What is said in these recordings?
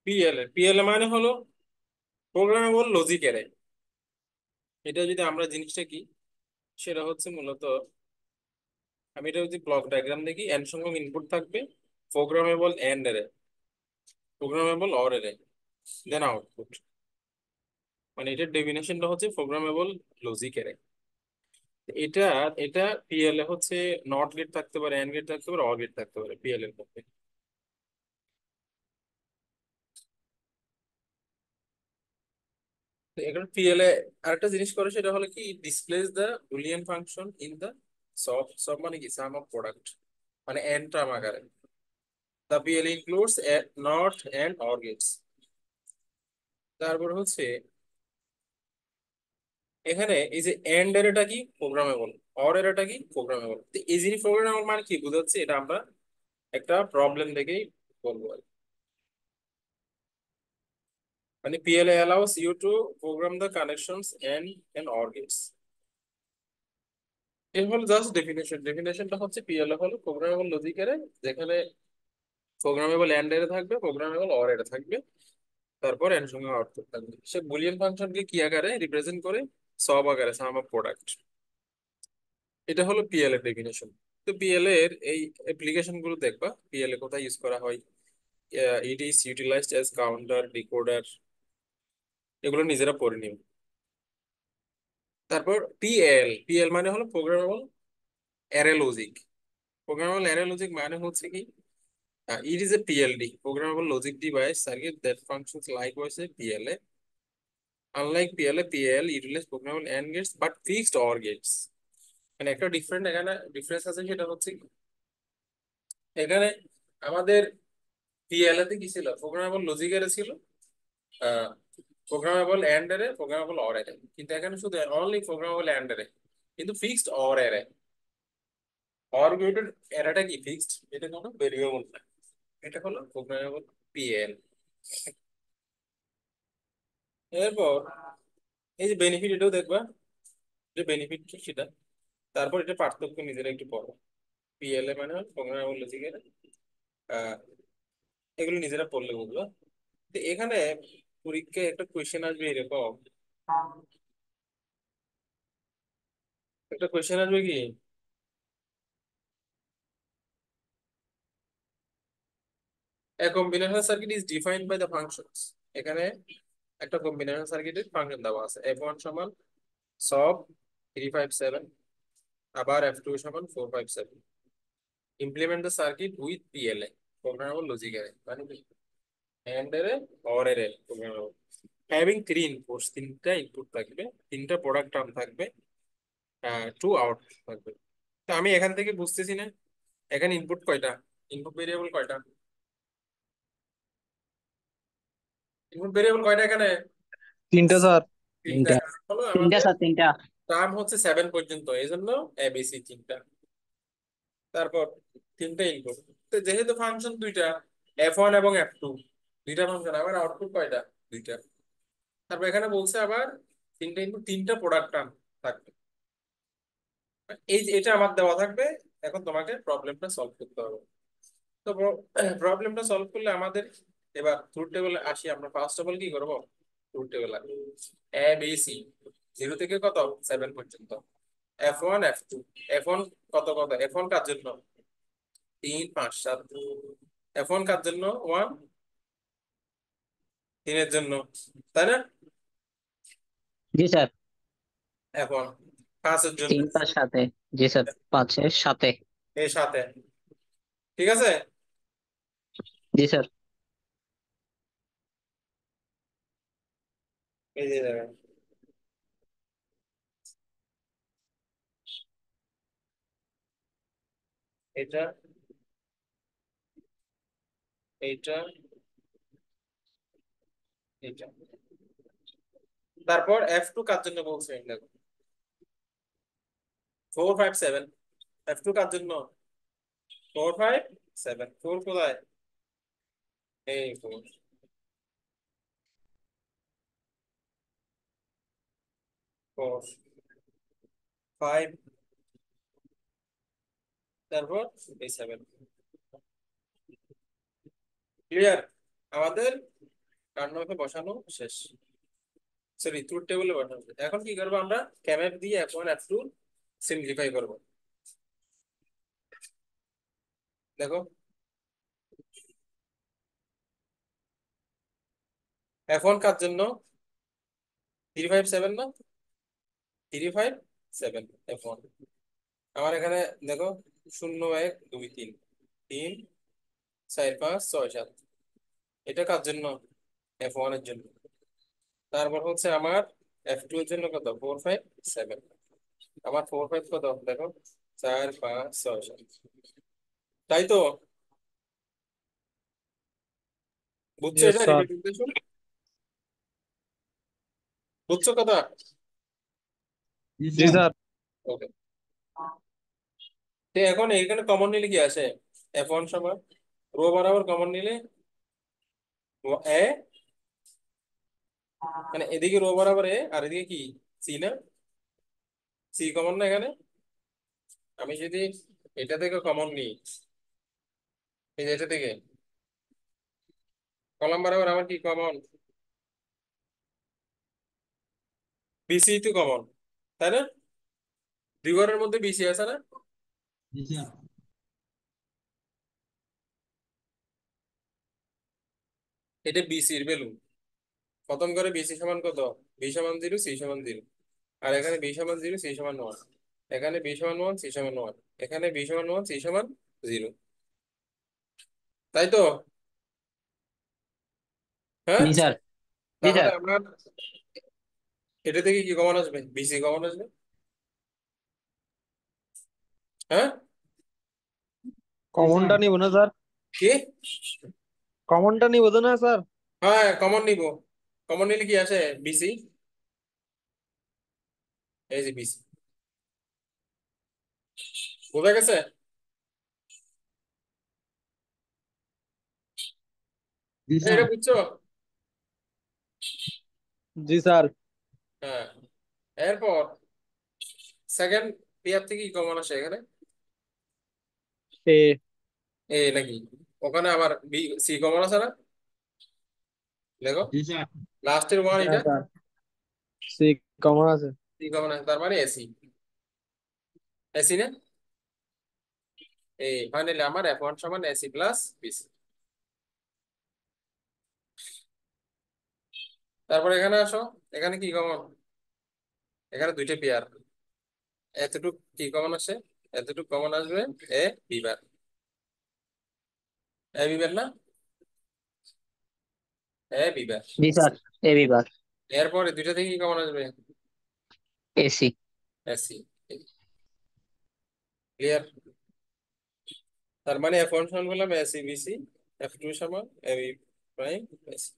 PLA মানে হলো programmable logic array. এটা যদি আমরা জিনিসটা কি, সেটা হচ্ছে মূলত, আমি এটা যদি ব্লক ডায়াগ্রাম দেখি, এন সংখ্যক ইনপুট থাকবে, programmable and array, programmable or array, then output. মানে এটার ডেফিনেশনটা হচ্ছে প্রোগ্রামেবল লজিক অ্যারে। এটা এটা পিএলএ হচ্ছে নট গেট থাকতে পারে, এন্ড গেট থাকতে পারে, অর গেট থাকতে পারে পিএল এর মধ্যে। তো এখানে পিএলএ আরেকটা জিনিস করে, সেটা হলো কি, displays the Boolean function in the SOP. SOP মানে কি, সাম অফ প্রোডাক্ট, মানে এন টার্ম আকারে। The PLA includes not and or gates. তারপর হচ্ছে এখানে এই যে এন্ড এরটা কি প্রোগ্রামেবল, অর এরটা কি প্রোগ্রামেবল। তো এই জিনিস প্রোগ্রামেবল মানে কি বোঝাচ্ছে, এটা আমরা একটা প্রবলেম দেখেই বলবো আর কি। মানে PLA allows you to program the connections and OR gates. এর হলো জাস্ট ডেফিনেশনটা হচ্ছে PLA হলো প্রোগ্রামেবল লজিক এর, যেখানে প্রোগ্রামেবল এন্ড এর থাকবে, প্রোগ্রামেবল অর এর থাকবে, তারপর এন সঙ্গে আউটপুট থাকবে। সে বুলিয়ান ফাংশনকে কি আকারে রিপ্রেজেন্ট করে, সব আকারে, সাম অফ প্রোডাক্ট। এটা হলো পিএলএ ডেফিনেশন। তো পিএলএ এর এই অ্যাপ্লিকেশন গুলো দেখবা, পিএলএ কোথায় ইউজ করা হয়। It is utilized as counter, decoder, এগুলো নিজেরা পড়ে নিও। তারপর পিএল মানে হলো programmable array logic. Programmable array logic মানে হচ্ছে কি, it is a PLD, programmable logic device circuit that functions likewise a PLA. Unlike PLA, PL utilize programmable and gates but fixed or gates. মানে একটা এখানে difference আছে, সেটা হচ্ছে কি, এখানে আমাদের পিএলএ তে কি ছিল, প্রোগ্রামেবল লজিক এর ছিল, প্রোগ্রামেবল এন্ড এরে, প্রোগ্রামেবল অর এরে। কিন্তু এখানে শুধু অনলি প্রোগ্রামেবল এন্ড এরে, কিন্তু ফিক্সড অর এরে। অর গেটের এরাটা কি ফিক্সড, এটা কোনো ভেরিয়েবল না। এটা হলো প্রোগ্রামেবল পিএল। এরপর এই যে বেনিফিট, এটাও দেখবা, যে বেনিফিট কি সেটা। তারপর এটা পার্থক্য নিজেরা একটু পড়ো। পিএলএ মানে প্রোগ্রামেবল লজিকের, আহ এগুলো নিজেরা পড়লে বুঝবা। তো এখানে পরীক্ষায় একটা কোয়েশ্চেন আসবে এরকম, একটা কোয়েশ্চেন আসবে কি, a combination circuit is defined by the functions. এখানে একটা কম্বিনেশন সার্কিটের ফাংশন দেওয়া আছে, F1 সমান সব 357, আবার F2 সমান 457। Implement the circuit with PLA, programmable logic এর, মানে এন্ড এর, অর এর প্রোগ্রামেবল। হ্যাভিং থ্রি ইনপুটস, তিনটা ইনপুট থাকবে, তিনটা প্রোডাক্ট টার্ম থাকবে, টু আউটপুট থাকবে। তো আমি এখান থেকে বুঝতেছি না, এখানে ইনপুট কয়টা, ইনপুট ভেরিয়েবল কয়টা, ইনপুট ভেরিয়েবল কয়টা এখানে, তিনটা স্যার। তিনটা। তিনটা। কারণ হলো তিনটা আমাদের স্যার, তিনটা। টার্ম হচ্ছে 7 পর্যন্ত, এই জন্য এবিসি তিনটা। তারপর তিনটা ইনপুট, তো যেহেতু ফাংশন দুইটা, F1 এবং F2, দুইটা ফাংশন, আবার আউটপুট কয়টা, দুইটা। তারপর এখানে বলছে আবার তিনটা ইনপুট, তিনটা প্রোডাক্ট টার্ম থাকবে। এই যে এটা আমার দেওয়া থাকবে, এখন তোমাকে প্রবলেমটা সলভ করতে হবে। তো প্রবলেমটা সলভ করলে আমাদের, এবার ট্রুথ টেবিলে আসি আমরা। ফার্স্ট অফ অল কি করবো, ট্রুথ টেবিল আঁকবো। এ বি সি, 0 থেকে কত, 7 পর্যন্ত। F1 F2, F1 কত কত, F1 কার জন্য 3 5 7, F1 কার জন্য 1, 3 এর জন্য, তাই না। জি স্যার। F1 5 এর জন্য, 3 5 7। জি স্যার, 5 এর 7-এ। এর সাথে, ঠিক আছে। জি স্যার। এই যে দেখেন, এটা, এইটা, এইটা। তারপর F2 কার জন্য বলছে, দেখো 4 5 7। F2 কার জন্য 4 5 7, 4 কোথায়, এই 4, 4 5, তারপর এই 7। ক্লিয়ার আমাদের কার্নভে বসানো শেষ, সরি ট্রুথ টেবিলে বসানো শেষ। এখন কি করবো আমরা, ক্যামেপ দিয়ে F1 F2 সিম্পলিফাই করবো। দেখো F1 কার জন্য 357 না, 357 F1 আমার এখানে। দেখো 0 1 2 3, 3 4 5 6 7, এটা কার জন্য, F1 এর জন্য। তারপর হচ্ছে আমার F2 এর জন্য কত, 4 5 7, আমার 4 5 কত দেখো, 4 5 6 7, তাই তো? বুঝছো ইয়েস এটা স্যার। রিপ্রেজেন্টেশন, বুঝছো কথা? জি স্যার। ওকে, তো এখন এইখানে কমন নিলে কি আসে, F1 সমান রো বরাবর কমন নিলে এ, মানে এদিকে রো বরাবর এ আর এদিকে কি সি না, সি কমন না এখানে। আমি যদি এটা থেকে কমন নিই, এই যে এটা থেকে কলাম বরাবর আমার কি কমন, বিসি তো কমন, তাই না? দুই ঘরের মধ্যে বিসি আছে না, জি স্যার। এটা বিসির ভ্যালু। প্রথম করে বিসি সমান কত, বি সমান 0 সি সমান 0, আর এখানে বি সমান 0 সি সমান 1, এখানে বি সমান 1 সি সমান 1, এখানে বি সমান 1 সি সমান 0, তাই তো? হ্যাঁ, জি স্যার। জি তাহলে স্যার। আপনার এটা থেকে কি কমন আসবে, বিসি কমন আসবে। হ্যাঁ, কমনটা নিব না স্যার? কি, কমনটা নিব তো না স্যার? হ্যাঁ কমন নিব, কমন নিলে কি আসে, বিসি, এই যে বিসি, বোঝা গেছে? জি স্যার। এটা বুঝছো? জি স্যার। হ্যাঁ, এরপর সেকেন্ড পেয়ার থেকে কি কমন আসে এখানে, এ। এ নাকি, ওখানে আবার বি সি কমন আছে না, দেখো জি স্যার। লাস্টের ওয়ান হ্যাঁ এটা, স্যার, সি কমন আছে। সি কমন আছে, তার মানে এসি, এসি না, এই ফাইনালি আমার F1 সমান এসি প্লাস বিসি। তারপর এখানে আসো, এখানে কি কমন, এখানে দুইটা পেয়ার, এতটুক কি কমন আসে, এতটুক কমন আসবে, এ বিবার, এ বিবার না, এ বিবার। জি স্যার। এ বিভাগ। এরপরে দুইটা থেকে কি কমন আসবে, এসি। AC, clear? তার মানে F1 সমান বললাম এসি বিসি, F2 সমান এ বি প্রাইম এসি।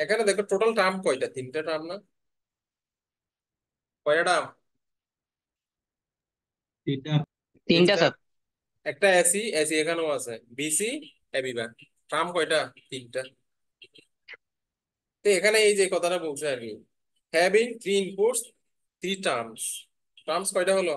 এখানে দেখো টোটাল টার্ম কয়টা, তিনটা টার্ম না, কয়টা টার্ম, এটা। তিনটা তিনটা। স্যার। একটা এসি, এসি এখানেও আছে, BC A B bar, term কয়টা, তিনটা। তো এখানে এই যে কথাটা বলছে আর কি, having three inputs three terms, terms কয়টা হলো,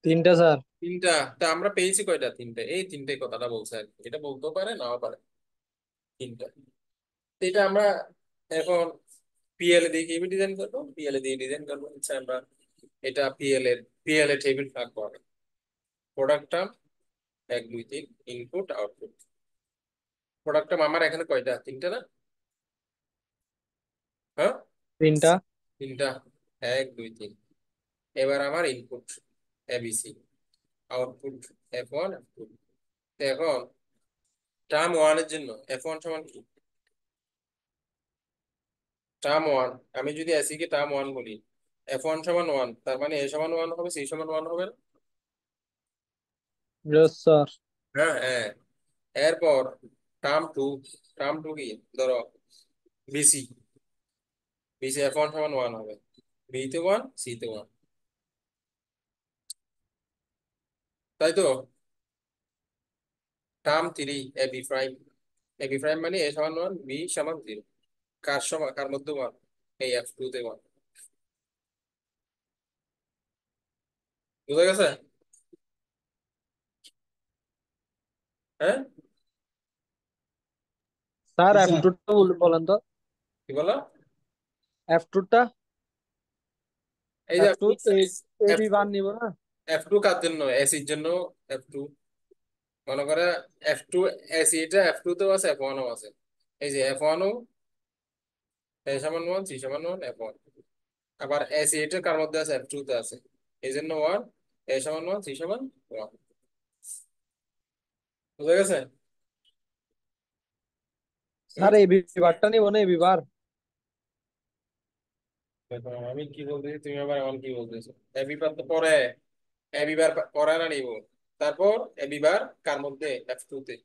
তিনটা স্যার। তিনটা। তা আমরা পেয়েছি কয়টা, তিনটা, এই তিনটে কথাটা বলছে আর কি। এটা বলতেও পারে নাও পারে, তিনটা। তো এটা আমরা এখন পিএল দিয়ে কিভাবে ডিজাইন করবো, পিএল দিয়ে ডিজাইন করবো হচ্ছে আমরা, এটা পিএল এর টেবিল থাকবো আগে, product term 1 2 3, input output. Product term আমার এখানে কয়টা, তিনটা না, হ্যাঁ তিনটা। তিনটা, 1 2 3। এবার আমার input ABC, output F1 F2। এখন টার্ম ওয়ান এর জন্য F1 সমান কি, টার্ম ওয়ান, আমি যদি এসি কে টার্ম ওয়ান বলি, F1 সমান 1, তার মানে এ সমান 1 হবে, সি সমান 1 হবে না? Yes sir. হ্যাঁ হ্যাঁ। এরপর টার্ম টু, টার্ম টু কি, ধরো বিসি, বিসি F1 সমান 1 হবে, বি তে 1 সি তে 1, তাই তো? Term three AB prime, AB prime মানে এ সমান 1 বি সমান 0, কার সমান, কার মধ্যে 1, এই F2 তে 1, বুঝা গেছে? হ্যাঁ, স্যার জি এফ স্যার। টুটা বলেন তো। কি বলো? এফ টুটা, এই যে F two A F B bar নিব না? এফ টু কার জন্য? এসির জন্য। এফ টু মনে করে এফ টু এসি, এটা এফ টু তেও আছে, এফ ওয়ানও আছে। এই যে এফ ওয়ানও এ সমান ওয়ান, সি সমান ওয়ান, এফ ওয়ান। আবার এসি এটা কার মধ্যে আছে? এফ টু তে আছে। এই জন্য ওয়ান, এ সমান ওয়ান, সি সমান ওয়ান। বুঝা গেছে? হুম? স্যার এ বি বারটা নিব না, এ বি বার? দেখো, আমি কি বলতেছি, তুমি আবার এমন কি বলতেছো? এবি বার তো পরে, এবি বার পরে না নিব। তারপর এবি বার কার মধ্যে? এফ টু তে।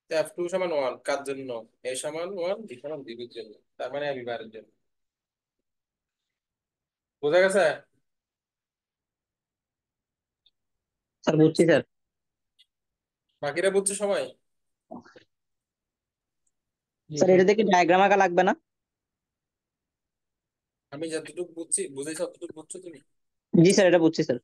এফ টু সমান ওয়ান কার জন্য? এ সমান ওয়ান, বি সমান বির জন্য। তার মানে এবি বারের জন্য। বুঝা গেছে? স্যার বুঝছি স্যার। বাকিরা বুঝছো সবাই? জি স্যার স্যার। এটাতে কি ডায়াগ্রাম আঁকা লাগবে না? আমি যতটুকু বুঝছি, বুঝেছি ততটুকু বুঝছো তুমি? জি স্যার, এটা বুঝছি স্যার।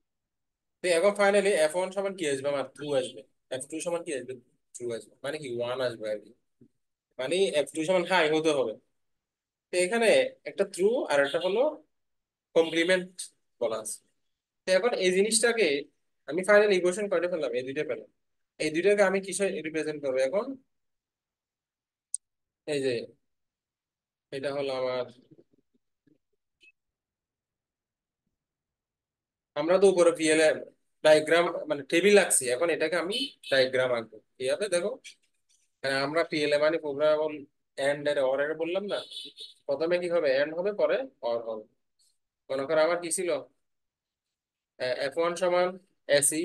তো এখন ফাইনালি এফ ওয়ান সমান কি আসবে? আমার ট্রু আসবে। এফ টু সমান কি আসবে? ট্রু আসবে। মানে কি ওয়ান আসবে আর কি। মানে এফ টু সমান হাই হতে হবে। তো এখানে একটা ট্রু আর একটা হলো কমপ্লিমেন্ট বলা আছে। তো এখন এই জিনিসটাকে আমি ফাইনাল ইকুয়েশন করে ফেললাম, এই দুইটা পেলাম। এই দুইটাকে আমি কিসে রিপ্রেজেন্ট করবো এখন? এই যে এটা হলো আমার, আমরা তো উপরে পিএল এর ডায়াগ্রাম মানে টেবিল আঁকছি, এখন এটাকে আমি ডায়াগ্রাম আঁকবো। কি হবে দেখো, আমরা পিএলএ মানে প্রোগ্রামেবল এন্ড এর অর এর বললাম না? প্রথমে কি হবে? এন্ড হবে, পরে অর হবে। মনে করো আমার কি ছিল? এফ ওয়ান সমান এসি,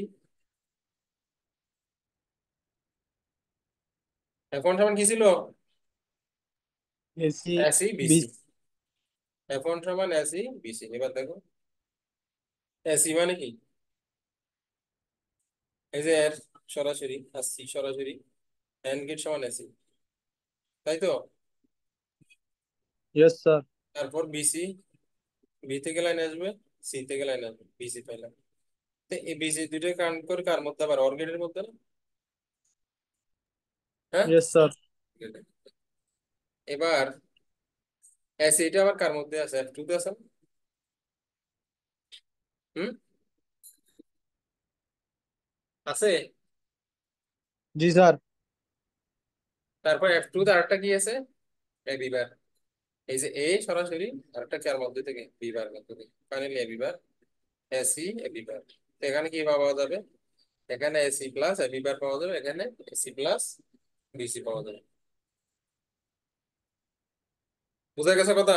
এফ ওয়ান সমান কি ছিল? AC AC B. BC. F one সমান এসি বিসি। এবার দেখো এসি মানে কি? এই যে এর সরাসরি আসছি, সরাসরি এন্ড গেট সমান এসি, তাই তো? Yes sir. তারপর বিসি, বি থেকে লাইন আসবে, সি থেকে লাইন আসবে, বিসি পাইলাম। তো এই বিসি দুইটা কাউন্ট করে কার মধ্যে? আবার অর গেটের মধ্যে না? হ্যাঁ। Yes sir. এবার এসি এটা আবার কার মধ্যে আছে? এফ টু তে আছে না? হুম, আছে। জি স্যার। তারপর এফ টু তে আরেকটা কি আছে? এ বিবার। এই যে এ সরাসরি, আরেকটা কার মধ্যে থেকে? বিবার মধ্যে থেকে। ফাইনালি এ বিবার, এসি এ বিবার। তো এখানে কি পাওয়া যাবে? এখানে এসি প্লাস এ বিবার পাওয়া যাবে, এখানে এসি প্লাস বিসি পাওয়া যাবে। বুঝা গেছে কথা?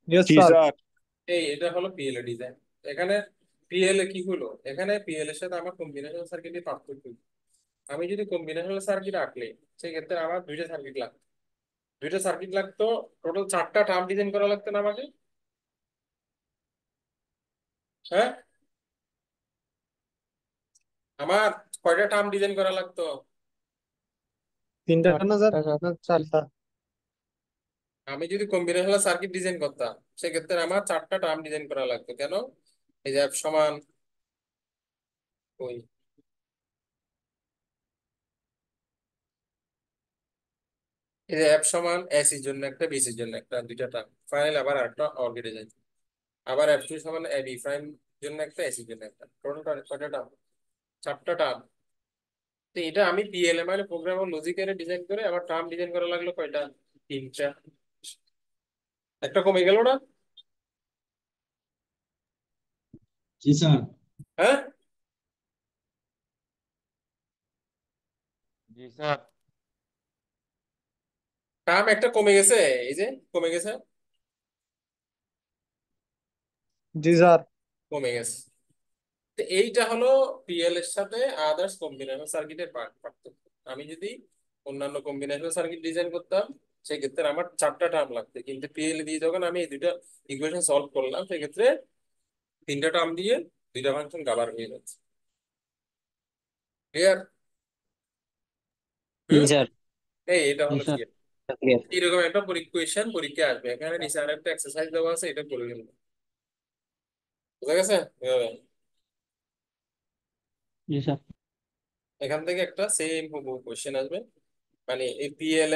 ইয়েস জি স্যার। স্যার। এই এটা হলো পিএলএ ডিজাইন। এখানে পিএলএ কি হলো? এখানে পিএল এর সাথে আমার কম্বিনেশন সার্কিটের পার্থক্য কি? আমি যদি কম্বিনেশনাল সার্কিট আঁকলে, সেক্ষেত্রে আমার দুইটা সার্কিট লাগতো। দুইটা সার্কিট লাগতো, টোটাল চারটা টার্ম ডিজাইন করা লাগতো না আমাকে? হ্যাঁ, আমার কয়টা টার্ম ডিজাইন করা লাগতো? তিনটা না স্যার, না চারটা? আমি যদি কম্বিনেশনাল সার্কিট ডিজাইন করতাম, সেক্ষেত্রে আমার চারটা টার্ম ডিজাইন করা লাগতো। কেন? এই যে এফ সমান ওই, এই যে এফ সমান এসির জন্য একটা, বিসির জন্য একটা, দুইটা টার্ম। ফাইনাল আবার আরেকটা অর্বিটে যায়। আবার এফ টু সমান এ বি প্রাইম জন্য একটা, এসির জন্য একটা। টোটাল কয়টা টার্ম? চারটা টার্ম। তো এটা আমি পিএলএম মানে প্রোগ্রাম লজিকের ডিজাইন করে আমার টার্ম ডিজাইন করা লাগলো কয়টা? তিনটা। একটা কমে গেল না? জি স্যার। হ্যাঁ, জি স্যার। টার্ম একটা কমে গেছে। এই যে কমে গেছে, জি স্যার। কমে গেছে। তো এইটা হলো পিএল এর সাথে আদার্স কম্বিনেশন সার্কিটের পার্থক্য। আমি যদি অন্যান্য কম্বিনেশন সার্কিট ডিজাইন করতাম, সেক্ষেত্রে আমার চারটা টার্ম লাগতো, কিন্তু পিএল দিয়ে যখন আমি এই দুইটা ইকুয়েশন সলভ করলাম, সেক্ষেত্রে তিনটা টার্ম দিয়ে দুইটা ফাংশন কভার হয়ে যাচ্ছে। ক্লিয়ার? জি হুম। স্যার। এই এটা জি হলো স্যার। পিএল। ক্লিয়ার। এরকম একটা পরীক্ষা পরীক্ষা আসবে, এখানে নিচে আর একটা এক্সারসাইজ দেওয়া আছে, এটা করে ফেলবো। বুঝা গেছে? এভাবে। জি স্যার। এখান থেকে একটা সেম কোশ্চেন আসবে, মানে এই পিএল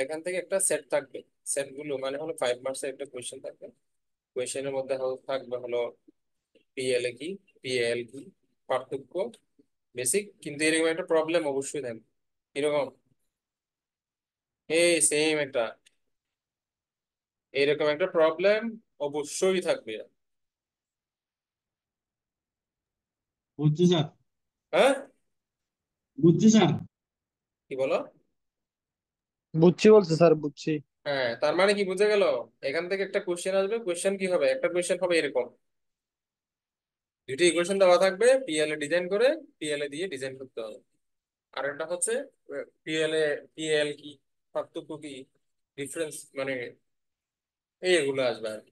এখান থেকে একটা সেট থাকবে। সেট গুলো মানে হলো 5 মার্কসের একটা কোশ্চেন থাকবে। কোশ্চেনের মধ্যে থাকবে হলো পিএল কি, পিএল কি, পার্থক্য, বেসিক, কিন্তু এরকম একটা প্রবলেম অবশ্যই থাকবে। এরকম এই সেম একটা এরকম একটা প্রবলেম অবশ্যই থাকবে। বুঝছি স্যার। হ্যাঁ, বুঝছি স্যার। কি বলো? বুঝছি বলছে স্যার, বুঝছি। হ্যাঁ, তার মানে কি বুঝে গেল? এখান থেকে একটা কোশ্চেন আসবে, কোশ্চেন কি হবে, একটা কোশ্চেন হবে এরকম, দুটি ইকুয়েশন দেওয়া থাকবে, পিএল এ ডিজাইন করে, পিএল এ দিয়ে ডিজাইন করতে হবে। আর একটা হচ্ছে পিএল কি, পার্থক্য কি, ডিফারেন্স, মানে এইগুলো আসবে আর কি।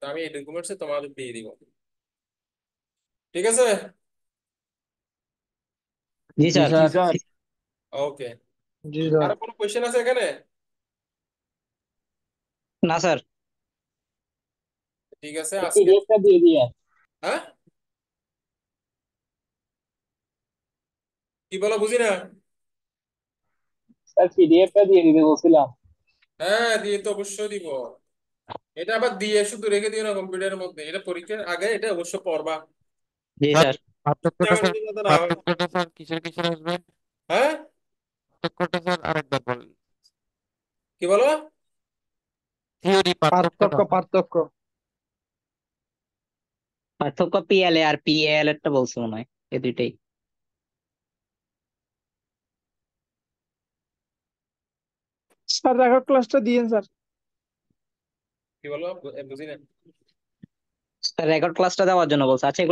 তো আমি এই ডকুমেন্টসে তোমাদের দিয়ে দিব। ঠিক আছে? জি জি স্যার। স্যার। ওকে। জি স্যার। আর কোনো কোশ্চেন আছে এখানে? না স্যার। ঠিক আছে আজকে। পিডিএফটা দিয়ে দিয়ে হ্যাঁ, কি বলো, বুঝি না। স্যার পিডিএফটা দিয়ে দিতে বলছিলাম। হ্যাঁ, দিয়ে তো অবশ্যই দিব। এটা আবার দিয়ে শুধু রেখে দিও না কম্পিউটারের মধ্যে, এটা পরীক্ষার আগে এটা অবশ্য পড়বা। জি স্যার স্যার। পার্থক্যটা স্যার, যাতে না হয়। কিসের কিসের আসবে? হ্যাঁ, পার্থক্যটা স্যার আরেকবার বলেন। কি বলো? থিওরি পার্থক্য, পার্থক্যটা। পার্থক্য। পার্থক্য পিএল আর পিএল একটা বলছে মনে হয়, এই দুইটাই। স্যার রেকর্ড ক্লাসটা দিয়েন স্যার। কি বলো, বুঝি না। রেকর্ড ক্লাসটা দেওয়ার জন্য বলছে। আচ্ছা, এগুলো